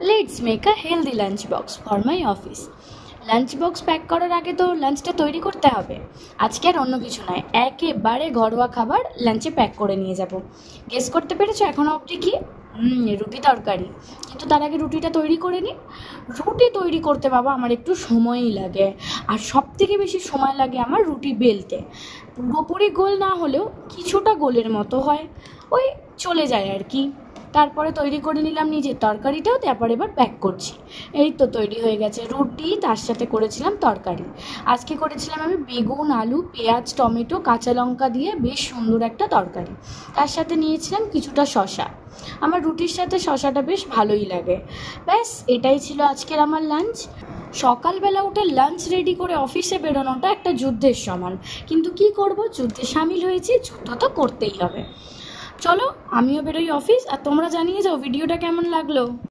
Let's make a healthy lunch box for my office. Lunch box pack করার আগে তো লাঞ্চটা তৈরি করতে হবে। আজকে আর অন্য কিছু নয়, একেবারে ঘরোয়া খাবার লাঞ্চে প্যাক করে নিয়ে যাব। গেস করতে পেরেছো এখনো অবধি কি? রুটি তরকারি। কিন্তু তার আগে রুটিটা তৈরি করে নিই। রুটি তৈরি করতে বাবা আমার একটু সময়ই লাগে, আর সব থেকে বেশি সময় লাগে আমার রুটি বেলতে। পুরোপুরি গোল না হলেও কিছুটা গোলের মতো হয়, ওই চলে যায় আর কি। তারপরে তৈরি করে নিলাম নিজের তরকারিটাও, তারপর এবার প্যাক করছি। এই তো তৈরি হয়ে গেছে রুটি, তার সাথে করেছিলাম তরকারি। আজকে করেছিলাম আমি বেগুন, আলু, পেঁয়াজ, টমেটো, কাঁচা লঙ্কা দিয়ে বেশ সুন্দর একটা তরকারি। তার সাথে নিয়েছিলাম কিছুটা শসা। আমার রুটির সাথে শসাটা বেশ ভালোই লাগে। ব্যাস এটাই ছিল আজকের আমার লাঞ্চ। সকালবেলা উঠে লাঞ্চ রেডি করে অফিসে বেরোনোটা একটা যুদ্ধের সমান, কিন্তু কি করব, যুদ্ধে সামিল হয়েছি, যুদ্ধ তো করতেই হবে। চলো আমিও বেরোই অফিস, আর তোমরা জানিয়ে যাও ভিডিওটা কেমন লাগলো।